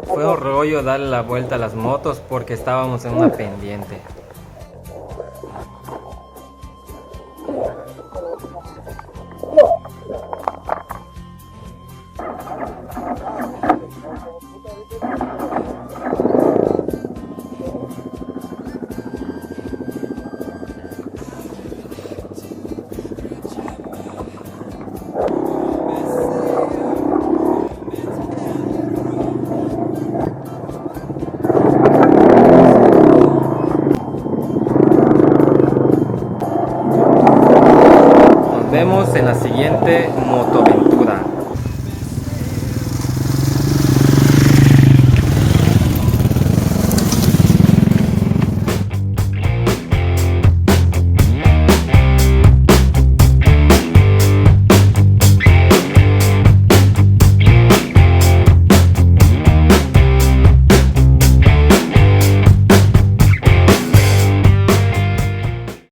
Fue un rollo darle la vuelta a las motos porque estábamos en una pendiente. Nos vemos en la siguiente motoventura.